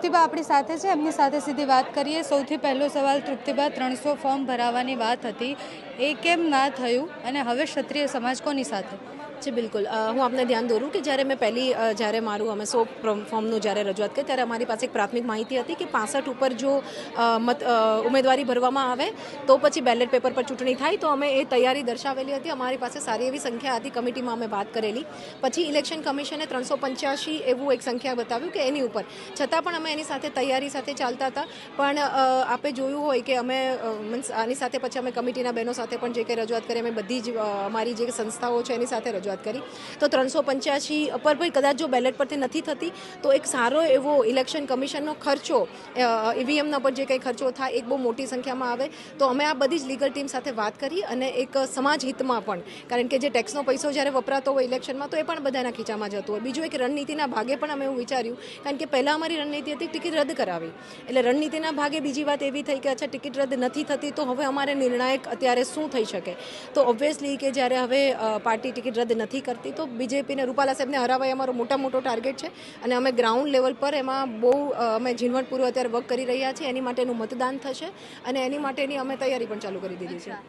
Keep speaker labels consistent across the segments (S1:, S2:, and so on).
S1: તૃપ્તિબા આપણી સાથે છે, એમની સાથે સીધી વાત કરીએ। સૌથી પહેલો સવાલ તૃપ્તિબા, 300 ફોર્મ ભરાવાની વાત હતી, એ કેમ ના થયું અને હવે ક્ષત્રિય સમાજ કોની સાથે?
S2: જી બિલકુલ, હું આપને ધ્યાન દોરું કે જ્યારે મેં જ્યારે મારું અમે 100 ફોર્મનું જ્યારે રજૂઆત કરી ત્યારે અમારી પાસે એક પ્રાથમિક માહિતી હતી કે 65 ઉપર જો ઉમેદવારી ભરવામાં આવે તો પછી બેલેટ પેપર પર ચૂંટણી થાય, તો અમે એ તૈયારી દર્શાવેલી હતી। અમારી પાસે સારી એવી સંખ્યા હતી, કમિટીમાં અમે વાત કરેલી। પછી ઇલેક્શન કમિશને 385 એવું એક સંખ્યા બતાવ્યું કે એની ઉપર, છતાં પણ અમે એની સાથે તૈયારી સાથે ચાલતા હતા। પણ આપે જોયું હોય કે અમે મીન્સ આની સાથે પછી અમે કમિટીના બહેનો સાથે પણ જે કંઈ રજૂઆત કરી, અમે બધી જ અમારી જે સંસ્થાઓ છે એની સાથે રજૂઆત કરી, તો 385 પર ભાઈ કદાચ જો બેલેટ પરથી નથી થતી તો એક સારો એવો ઇલેક્શન કમિશનનો ખર્ચો, ઈવીએમના પર જે કંઈ ખર્ચો થાય એક બહુ મોટી સંખ્યામાં આવે, તો અમે આ બધી જ લીગલ ટીમ સાથે વાત કરી અને એક સમાજ હિતમાં પણ, કારણ કે જે ટેક્સનો પૈસો જ્યારે વપરાતો હોય ઇલેક્શનમાં તો એ પણ બધાના ખીચામાં જતો હોય। બીજું એક રણનીતિના ભાગે પણ અમે એવું વિચાર્યું, કારણ કે પહેલાં અમારી રણનીતિ હતી ટિકિટ રદ કરાવી, એટલે રણનીતિના ભાગે બીજી વાત એવી થઈ કે અચ્છા ટિકિટ રદ નથી થતી તો હવે અમારે નિર્ણાયક અત્યારે શું થઈ શકે, તો ઓબ્વિયસલી કે જ્યારે હવે પાર્ટી ટિકિટ રદ નથી કરતી તો બીજેપીને રૂપાલા સાહેબને હરાવવા અમારો મોટો ટાર્ગેટ છે અને અમે ગ્રાઉન્ડ લેવલ પર એમાં બહુ અમે ઝીણવટપૂર્વક અત્યારે વર્ક કરી રહ્યા છીએ। એની માટેનું મતદાન થશે અને એની માટેની અમે તૈયારી પણ ચાલુ કરી દીધી છે।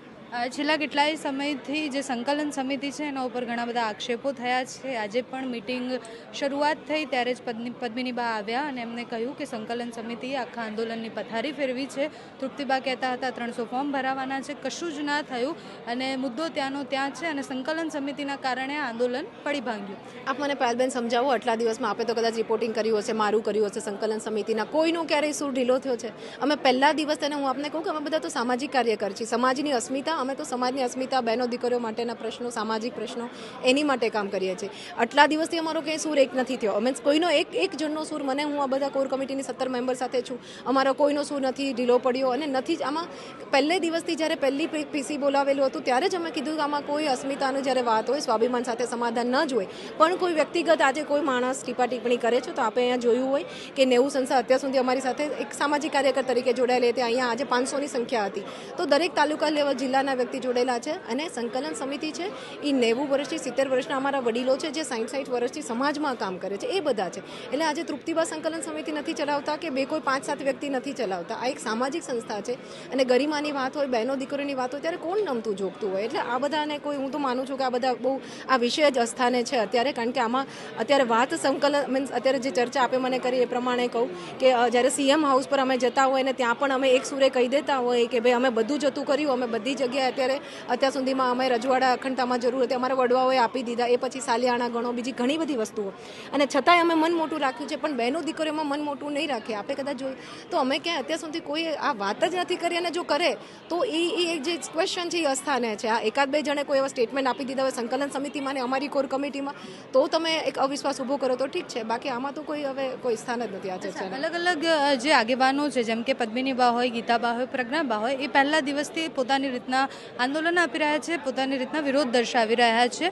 S1: છેલ્લા કેટલાય સમયથી જે સંકલન સમિતિ છે એના ઉપર ઘણા બધા આક્ષેપો થયા છે। આજે પણ મિટિંગ શરૂઆત થઈ ત્યારે જ પદ્મિનીબા આવ્યા અને એમને કહ્યું કે સંકલન સમિતિએ આખા આંદોલનની પથારી ફેરવી છે। તૃપ્તિબા કહેતા હતા 300 ફોર્મ ભરાવાના છે, કશું જ ના થયું અને મુદ્દો ત્યાંનો ત્યાં છે અને સંકલન સમિતિના કારણે આંદોલન પડી ભાંગ્યું।
S2: આપ મને પાયલબેન સમજાવો, આટલા દિવસમાં આપે તો કદાચ રિપોર્ટિંગ કર્યું હશે, મારું કર્યું હશે, સંકલન સમિતિના કોઈનો ક્યારેય સૂર ઢીલો થયો છે? અમે પહેલા દિવસ તેને હું આપને કહું કે અમે બધા તો સામાજિક કાર્યકર છીએ, સમાજની અસ્મિતા, અમે તો સમાજની અસ્મિતા, બહેનો દીકરીઓ માટેના પ્રશ્નો, સામાજિક પ્રશ્નો એની માટે કામ કરીએ છીએ। આટલા દિવસથી અમારો કંઈ સૂર એક નથી થયો, મીન્સ કોઈનો એક જણનો સૂર, મને, હું આ બધા કોર કમિટીની 17 મેમ્બર સાથે છું, અમારો કોઈનો સૂર નથી ઢીલો પડ્યો અને નથી જ આમાં। પહેલે દિવસથી જ્યારે પહેલી પીસી બોલાવેલું હતું ત્યારે જ અમે કીધું કે આમાં કોઈ અસ્મિતાની જ્યારે વાત હોય, સ્વાભિમાન સાથે સમાધાન ન જ હોય, પણ કોઈ વ્યક્તિગત આજે કોઈ માણસ ટીપા ટિપ્પણી કરે છે, તો આપણે અહીંયા જોયું હોય કે 90 સંસ્થા અત્યાર સુધી અમારી સાથે એક સામાજિક કાર્યકર તરીકે જોડાયેલી હતી, અહીંયા આજે 500ની સંખ્યા હતી, તો દરેક તાલુકા લેવલ જિલ્લાના વ્યક્તિ જોડેલા છે અને સંકલન સમિતિ છે એ 90 વર્ષથી 70 વર્ષના અમારા વડીલો છે જે 60 વર્ષથી સમાજમાં કામ કરે છે, એ બધા છે। એટલે આજે તૃપ્તિબા સંકલન સમિતિ નથી ચલાવતા કે બે કોઈ 5-7 વ્યક્તિ નથી ચલાવતા, આ એક સામાજિક સંસ્થા છે અને ગરિમાની વાત હોય, બહેનો દીકરીઓની વાત હોય ત્યારે કોણ નમતું જોગતું હોય? એટલે આ બધાને કોઈ, હું તો માનું છું કે આ બધા બહુ આ વિષય જ અસ્થાને છે અત્યારે, કારણ કે આમાં અત્યારે વાત સંકલન મીન્સ અત્યારે જે ચર્ચા આપે મને કરી એ પ્રમાણે કહું કે જ્યારે સીએમ હાઉસ પર અમે જતા હોય ને ત્યાં પણ અમે એક સૂરે કહી દેતા હોય કે ભાઈ અમે બધું જતું કર્યું, અમે બધી જગ્યાએ અત્યાર સુધીમાં અમે રજવાડા અખંડતામાં જરૂર હતી, અમારા વડવાઓએ આપી દીધા, એ પછી સાલિયાણા ગણો, બીજી ઘણી બધી વસ્તુઓ, અને છતાંય અમે મન મોટું રાખ્યું છે, પણ બહેનો દીકરીઓમાં મન મોટું નહીં રાખીએ આપણે કદાચ જોયું તો અમે ક્યાં અત્યાર સુધી કોઈ આ વાત જ નથી કરી, અને જો કરે તો એ જે ક્વેશ્ચન છે એ અસ્થાને છે। આ એકાદ બે જણે કોઈ એવા સ્ટેટમેન્ટ આપી દીધા હોય સંકલન સમિતિમાં ને અમારી કોર કમિટીમાં, તો તમે એક અવિશ્વાસ ઊભો કરો તો ઠીક છે, બાકી આમાં તો કોઈ હવે કોઈ સ્થાન જ નથી આ ચર્ચાને।
S1: અલગ અલગ જે આગેવાનો છે, જેમ કે પદ્મિનીબા હોય, ગીતાબા હોય, પ્રજ્ઞાબા હોય, એ પહેલા દિવસથી પોતાની રીતના આંદોલન આપી રહ્યા છે, પોતાની રીતના વિરોધ દર્શાવી રહ્યા છે।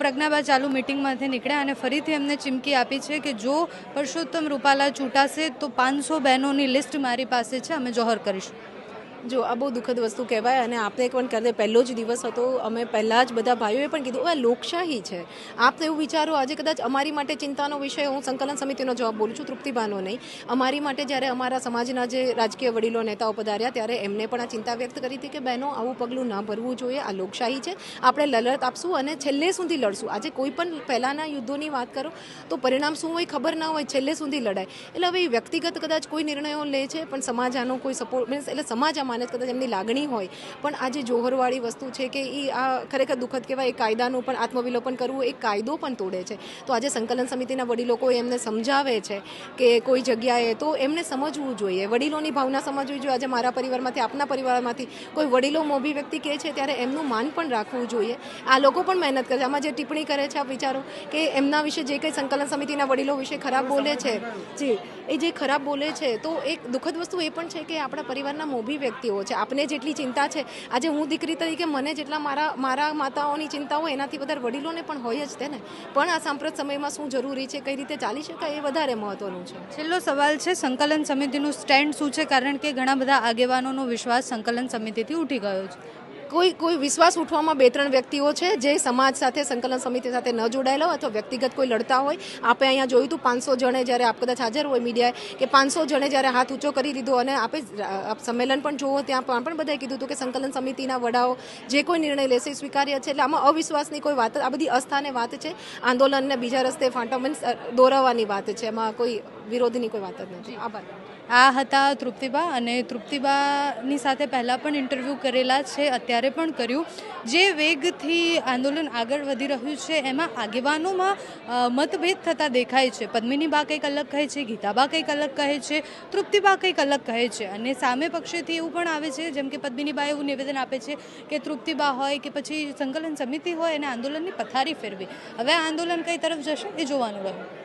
S1: પ્રજ્ઞાબા ચાલુ મિટિંગમાંથી નીકળ્યા અને ફરીથી એમને ચીમકી આપી છે કે જો પરસોત્તમ રૂપાલા ચૂંટાશે તો 500 બહેનોની લિસ્ટ મારી પાસે છે, અમે જોહર કરીશું।
S2: જો આ બહુ દુઃખદ વસ્તુ કહેવાય અને આપણે એક પણ કરી દે, પહેલો જ દિવસ હતો, અમે પહેલાં જ બધા ભાઈઓએ પણ કીધું આ લોકશાહી છે, આપ તો એવું વિચારો આજે કદાચ અમારી માટે ચિંતાનો વિષય, હું સંકલન સમિતિનો જવાબ બોલું છું, તૃપ્તિબાનો નહીં, અમારી માટે જ્યારે અમારા સમાજના જે રાજકીય વડીલો નેતાઓ પધાર્યા ત્યારે એમને પણ આ ચિંતા વ્યક્ત કરી હતી કે બહેનો આવું પગલું ના ભરવું જોઈએ, આ લોકશાહી છે, આપણે લડત આપશું અને છેલ્લે સુધી લડશું। આજે કોઈ પણ પહેલાંના યુદ્ધોની વાત કરો તો પરિણામ શું હોય ખબર ના હોય, છેલ્લે સુધી લડાય, એટલે હવે વ્યક્તિગત કદાચ કોઈ નિર્ણયો લે છે પણ સમાજ આનો કોઈ સપોર્ટ મીન્સ એટલે સમાજ માને કદાચ એમની લાગણી હોય, પણ આ જે જોહરવાળી વસ્તુ છે કે એ આ ખરેખર દુઃખદ કહેવાય, એ કાયદાનું પણ આત્મવિલોપન કરવું, એક કાયદો પણ તોડે છે। તો આજે સંકલન સમિતિના વડીલો કોઈ એમને સમજાવે છે કે કોઈ જગ્યાએ, તો એમને સમજવું જોઈએ, વડીલોની ભાવના સમજવી જોઈએ। આજે મારા પરિવારમાંથી, આપના પરિવારમાંથી કોઈ વડીલો મોભી વ્યક્તિ કહે છે ત્યારે એમનું માન પણ રાખવું જોઈએ। આ લોકો પણ મહેનત કરે છે, આમાં જે ટિપ્પણી કરે છે આપ વિચારો કે એમના વિશે જે કંઈ સંકલન સમિતિના વડીલો વિશે ખરાબ બોલે છે, જી એ જે ખરાબ બોલે છે, તો એક દુઃખદ વસ્તુ એ પણ છે કે આપણા પરિવારના મોભી વ્યક્તિઓ છે, આપને જેટલી ચિંતા છે, આજે હું દીકરી તરીકે મને જેટલા મારા માતાઓની ચિંતા હોય એનાથી વધારે વડીલોને પણ હોય જ તેને, પણ આ સાંપ્રત સમયમાં શું જરૂરી છે, કઈ રીતે ચાલી શકાય, એ વધારે મહત્વનું છે।
S1: છેલ્લો સવાલ છે, સંકલન સમિતિનું સ્ટેન્ડ શું છે, કારણ કે ઘણા બધા આગેવાનોનો વિશ્વાસ સંકલન સમિતિથી ઉઠી ગયો છે?
S2: કોઈ વિશ્વાસ ઉઠવામાં 2-3 વ્યક્તિઓ છે જે સમાજ સાથે સંકલન સમિતિ સાથે ન જોડાયેલા હોય અથવા વ્યક્તિગત કોઈ લડતા હોય. આપણે અહીંયા જોયું હતું 500 જણે જ્યારે આપ કદાચ હાજર હોય મીડિયાએ કે 500 જણે જ્યારે હાથ ઊંચો કરી દીધો અને આપ સંમેલન પણ જોવો ત્યાં પણ બધાએ કીધું હતું કે સંકલન સમિતિના વડાઓ જે કોઈ નિર્ણય લેશે એ સ્વીકાર્ય છે. એટલે આમાં અવિશ્વાસની કોઈ વાત, આ બધી અસ્થાને વાત છે, આંદોલનને બીજા રસ્તે ફાંટા મીન્સ દોરાવવાની વાત છે, એમાં કોઈ વિરોધની કોઈ વાત જ નથી. આભાર.
S1: આ હતા તૃપ્તિબા, અને તૃપ્તિબાની સાથે પહેલાં પણ ઇન્ટરવ્યૂ કરેલા છે, અત્યારે પણ કર્યું. જે વેગથી આંદોલન આગળ વધી રહ્યું છે એમાં આગેવાનોમાં મતભેદ થતા દેખાય છે. પદ્મિનીબા કંઈક અલગ કહે છે, ગીતાબા કંઈક અલગ કહે છે, તૃપ્તિબા કંઈક અલગ કહે છે, અને સામે પક્ષેથી એવું પણ આવે છે, જેમ કે પદ્મિનીબા એવું નિવેદન આપે છે કે તૃપ્તિબા હોય કે પછી સંકલન સમિતિ હોય એને આંદોલનની પથારી ફેરવી. હવે આ આંદોલન કઈ તરફ જશે એ જોવાનું રહ્યું.